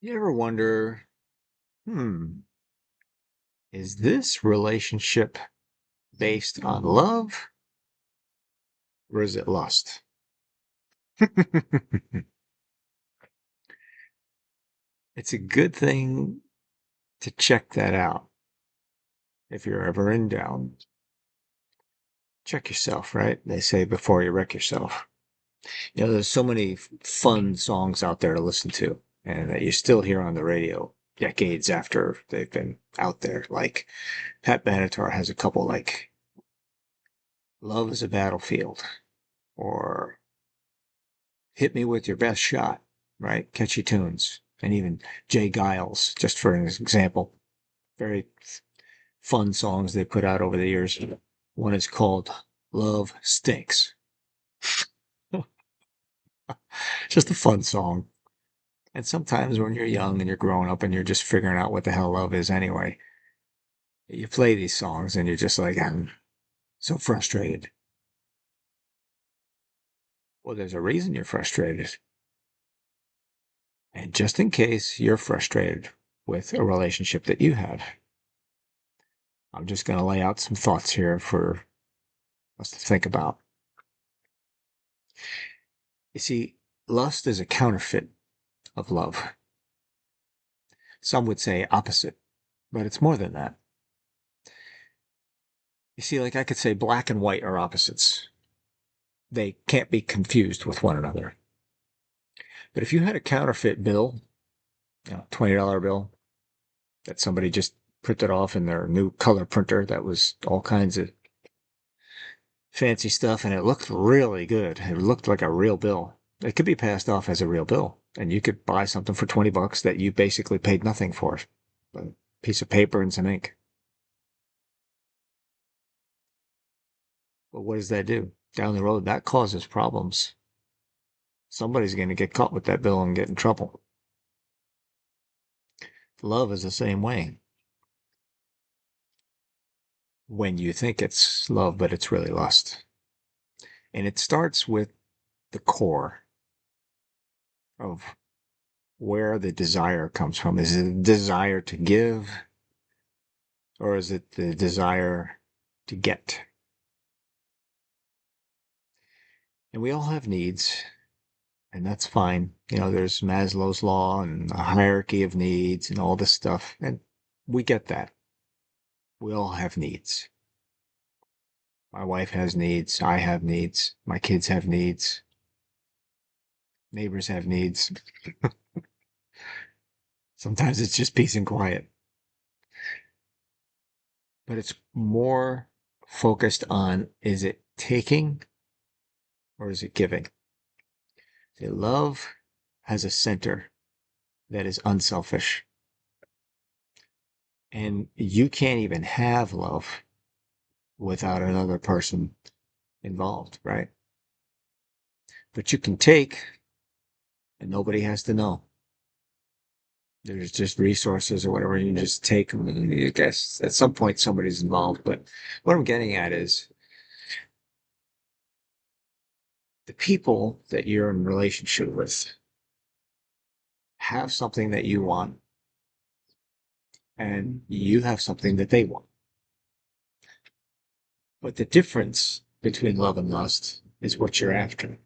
You ever wonder, hmm, is this relationship based on love or is it lust? It's a good thing to check that out if you're ever in doubt. Check yourself, right? They say before you wreck yourself. There's so many fun songs out there to listen to and that you still hear on the radio decades after they've been out there. Like Pat Benatar has a couple like Love is a Battlefield or Hit Me With Your Best Shot, right? Catchy tunes. And even Jay Giles, just for an example. Very fun songs they put out over the years. One is called Love Stinks. Just a fun song. And sometimes when you're young and you're growing up and you're just figuring out what the hell love is anyway, you play these songs and you're just like, I'm so frustrated. Well, there's a reason you're frustrated. And just in case you're frustrated with a relationship that you have, I'm just going to lay out some thoughts here for us to think about. You see, lust is a counterfeit of love. Some would say opposite, but it's more than that. You see, like I could say black and white are opposites. They can't be confused with one another. But if you had a counterfeit bill, $20 bill that somebody just printed off in their new color printer that was all kinds of fancy stuff and it looked really good. It looked like a real bill. It could be passed off as a real bill and you could buy something for 20 bucks that you basically paid nothing for. A piece of paper and some ink. But what does that do? Down the road, that causes problems. Somebody's going to get caught with that bill and get in trouble. Love is the same way. When you think it's love, but it's really lust. And it starts with the core of where the desire comes from. Is it a desire to give or is it the desire to get? And we all have needs, and that's fine. There's Maslow's law and a hierarchy of needs and all this stuff, and we get that. We all have needs. My wife has needs. I have needs. My kids have needs. Neighbors have needs. Sometimes it's just peace and quiet. But it's more focused on, is it taking or is it giving? See, love has a center that is unselfish. And you can't even have love without another person involved, right? But you can take and nobody has to know. There's just resources or whatever. You just take them. And I guess at some point somebody's involved. But what I'm getting at is the people that you're in relationship with have something that you want and you have something that they want. But the difference between love and lust is what you're after.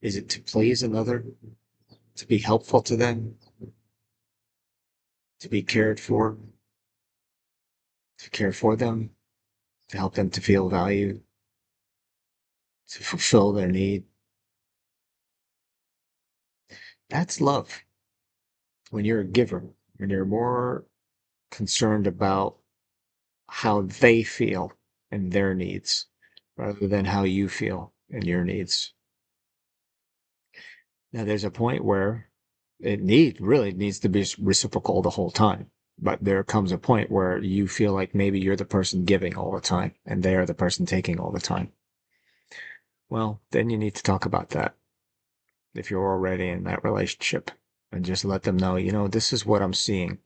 Is it to please another, to be helpful to them, to be cared for, to care for them, to help them to feel valued, to fulfill their need? That's love. When you're a giver, when you're more concerned about how they feel and their needs rather than how you feel and your needs. Now, there's a point where it really needs to be reciprocal the whole time. But there comes a point where you feel like maybe you're the person giving all the time and they are the person taking all the time. Well, then you need to talk about that if you're already in that relationship and just let them know, this is what I'm seeing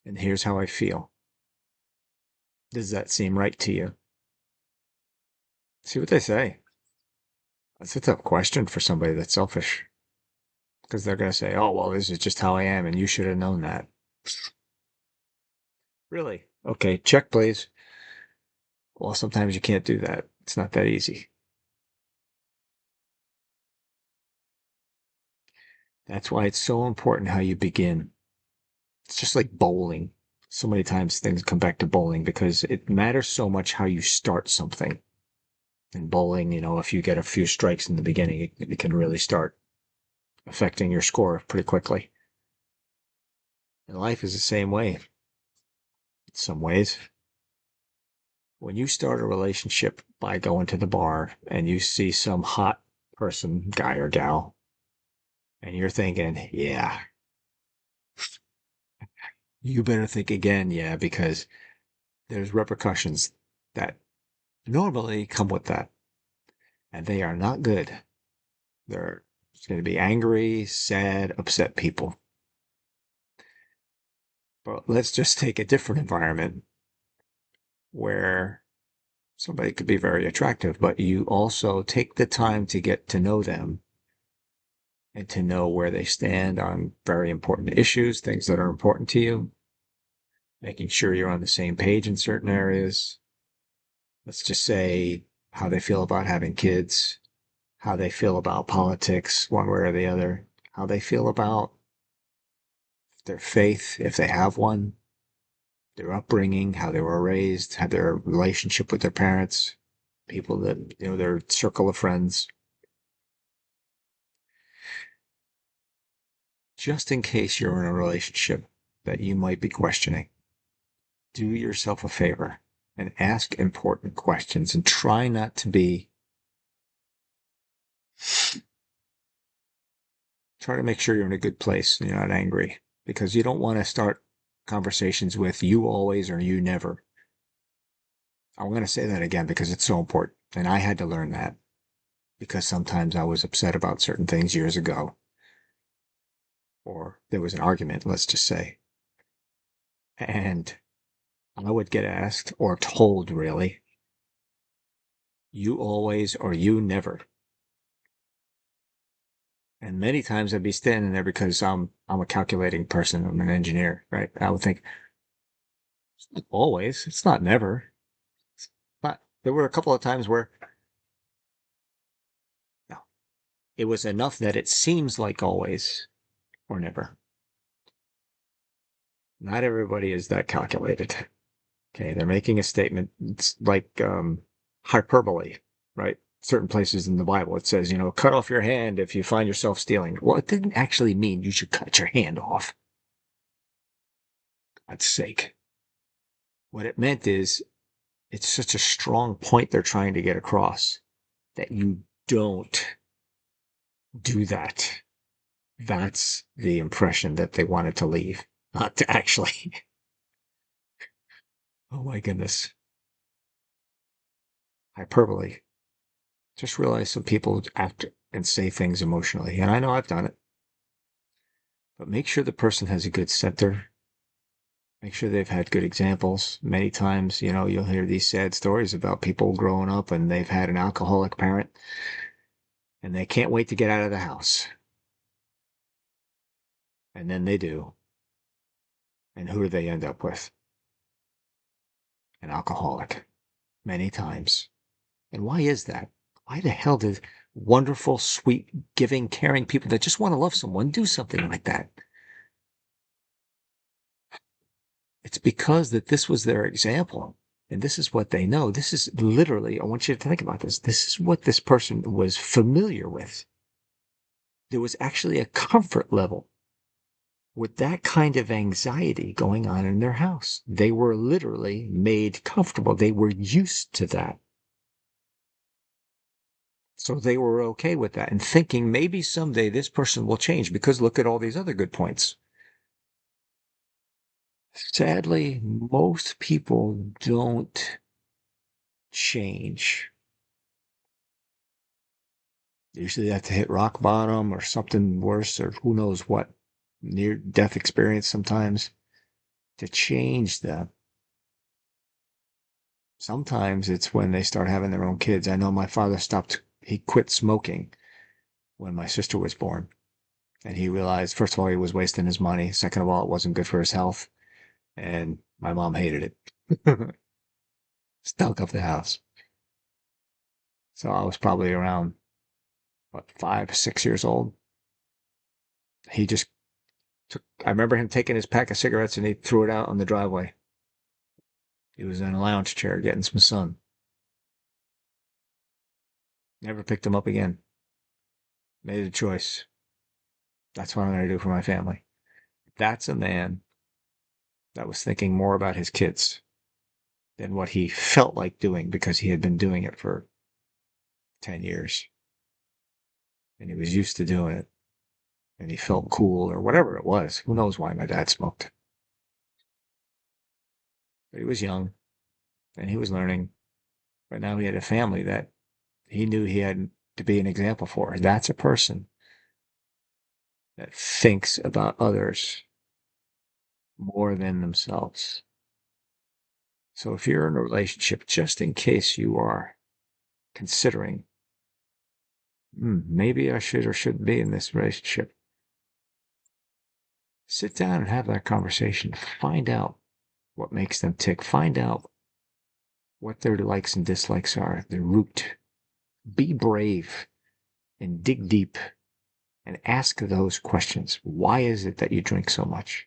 and here's how I feel. Does that seem right to you? See what they say. That's a tough question for somebody that's selfish. because they're going to say, oh, well, this is just how I am, and you should have known that. Really? Okay, check, please. Well, sometimes you can't do that. It's not that easy. That's why it's so important how you begin. It's just like bowling. So many times things come back to bowling because it matters so much how you start something. In bowling, if you get a few strikes in the beginning, it can really start affecting your score pretty quickly. And life is the same way in some ways. When you start a relationship by going to the bar and you see some hot person, guy or gal, and you're thinking, yeah, you better think again, yeah, because there's repercussions that normally come with that, and they are not good. They're going to be angry, sad, upset people. But let's just take a different environment where somebody could be very attractive, but you also take the time to get to know them and to know where they stand on very important issues, things that are important to you, making sure you're on the same page in certain areas. Let's just say how they feel about having kids, how they feel about politics, one way or the other, how they feel about their faith, if they have one, their upbringing, how they were raised, how their relationship with their parents, people that, their circle of friends. Just in case you're in a relationship that you might be questioning, do yourself a favor and ask important questions and try not to try to make sure you're in a good place and you're not angry because you don't want to start conversations with you always or you never. I'm going to say that again because it's so important. And I had to learn that because sometimes I was upset about certain things years ago, or there was an argument, let's just say. And I would get asked or told, really, you always or you never. And many times I'd be standing there because I'm a calculating person. I'm an engineer, right? I would think, it's not always, it's not never. But there were a couple of times where no, it was enough that it seems like always or never. Not everybody is that calculated. Okay, they're making a statement. It's like hyperbole, right? Certain places in the Bible it says, cut off your hand if you find yourself stealing. Well, it didn't actually mean you should cut your hand off. For God's sake. What it meant is it's such a strong point they're trying to get across that you don't do that. That's the impression that they wanted to leave, not to actually. Oh my goodness. Hyperbole. Just realize some people act and say things emotionally. And I know I've done it. But make sure the person has a good center. Make sure they've had good examples. Many times, you'll hear these sad stories about people growing up and they've had an alcoholic parent and they can't wait to get out of the house. And then they do. And who do they end up with? An alcoholic. Many times. And why is that? Why the hell did wonderful, sweet, giving, caring people that just want to love someone do something like that? It's because that this was their example. And this is what they know. This is literally, I want you to think about this. This is what this person was familiar with. There was actually a comfort level with that kind of anxiety going on in their house. They were literally made comfortable. They were used to that. So they were okay with that and thinking maybe someday this person will change because look at all these other good points. Sadly, most people don't change. Usually they have to hit rock bottom or something worse or who knows what, near death experience sometimes to change them. Sometimes it's when they start having their own kids. I know my father he quit smoking when my sister was born. And he realized, first of all, he was wasting his money. Second of all, it wasn't good for his health. And my mom hated it. Stunk up the house. So I was probably around, what, 5, 6 years old. He just I remember him taking his pack of cigarettes and he threw it out on the driveway. He was in a lounge chair getting some sun. Never picked him up again. Made a choice. That's what I'm going to do for my family. That's a man that was thinking more about his kids than what he felt like doing because he had been doing it for 10 years and he was used to doing it and he felt cool or whatever it was. Who knows why my dad smoked? But he was young and he was learning. But now he had a family that he knew he had to be an example for. That's a person that thinks about others more than themselves. So if you're in a relationship, just in case you are considering, maybe I should or shouldn't be in this relationship, sit down and have that conversation. Find out what makes them tick. Find out what their likes and dislikes are, their root. Be brave and dig deep and ask those questions. Why is it that you drink so much?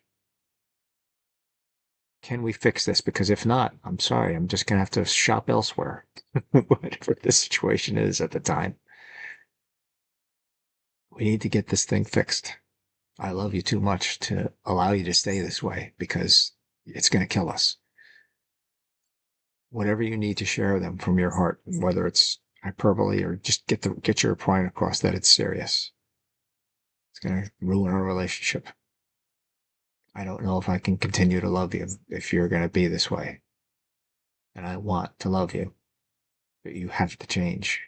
Can we fix this? Because if not, I'm sorry, I'm just going to have to shop elsewhere, whatever the situation is at the time. We need to get this thing fixed. I love you too much to allow you to stay this way because it's going to kill us. Whatever you need to share them from your heart, whether it's hyperbole or just get your point across that it's serious. It's going to ruin our relationship. I don't know if I can continue to love you if you're going to be this way. And I want to love you, but you have to change.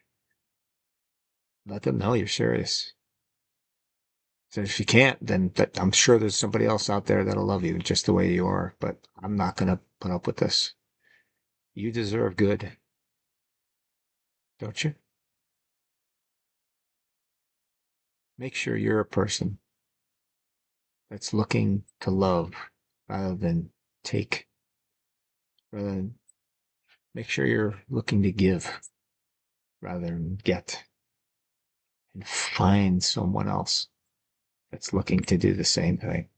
Let them know you're serious. So if you can't, then I'm sure there's somebody else out there that'll love you just the way you are, but I'm not going to put up with this. You deserve good, don't you? Make sure you're a person that's looking to love rather than take, rather than make sure you're looking to give rather than get, and find someone else that's looking to do the same thing.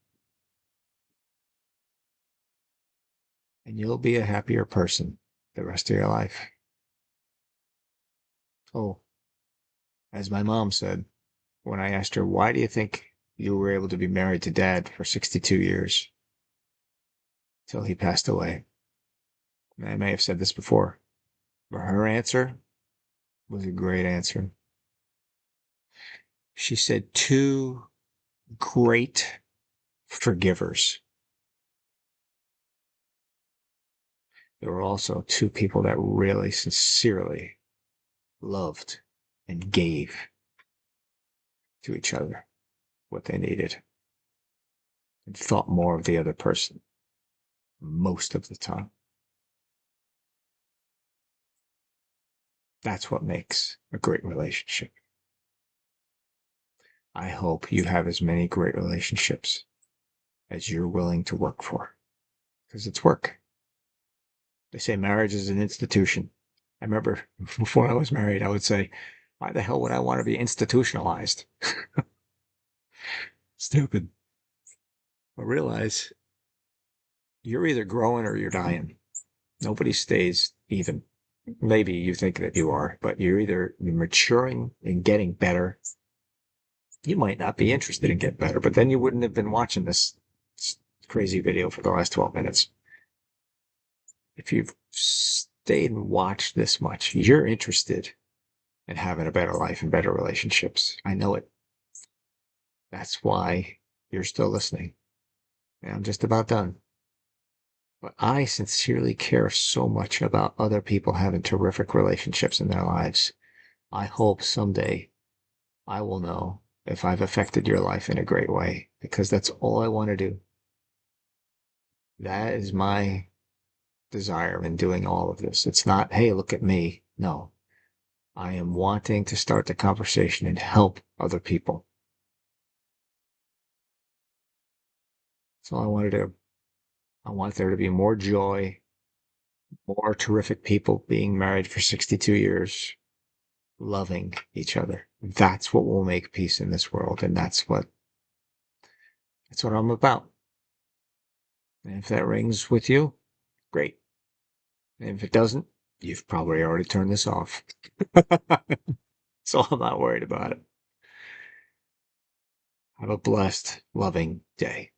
And you'll be a happier person the rest of your life. Oh, as my mom said, when I asked her, why do you think you were able to be married to dad for 62 years till he passed away? And I may have said this before, but her answer was a great answer. She said, two great forgivers. There were also two people that really sincerely loved and gave to each other what they needed and thought more of the other person most of the time. That's what makes a great relationship. I hope you have as many great relationships as you're willing to work for, because it's work. They say marriage is an institution. I remember before I was married, I would say, why the hell would I want to be institutionalized? Stupid. But realize you're either growing or you're dying. Nobody stays even. Maybe you think that you are, but you're maturing and getting better. You might not be interested in getting better, but then you wouldn't have been watching this crazy video for the last 12 minutes. If you've stayed and watched this much, you're interested in having a better life and better relationships. I know it. That's why you're still listening. And I'm just about done. But I sincerely care so much about other people having terrific relationships in their lives. I hope someday I will know if I've affected your life in a great way, because that's all I want to do. That is my desire in doing all of this. It's not, hey, look at me. No, I am wanting to start the conversation and help other people. So I wanted to, I want there to be more joy, more terrific people being married for 62 years, loving each other. That's what will make peace in this world. And that's what I'm about. And if that rings with you, great. And if it doesn't, you've probably already turned this off. So I'm not worried about it. Have a blessed, loving day.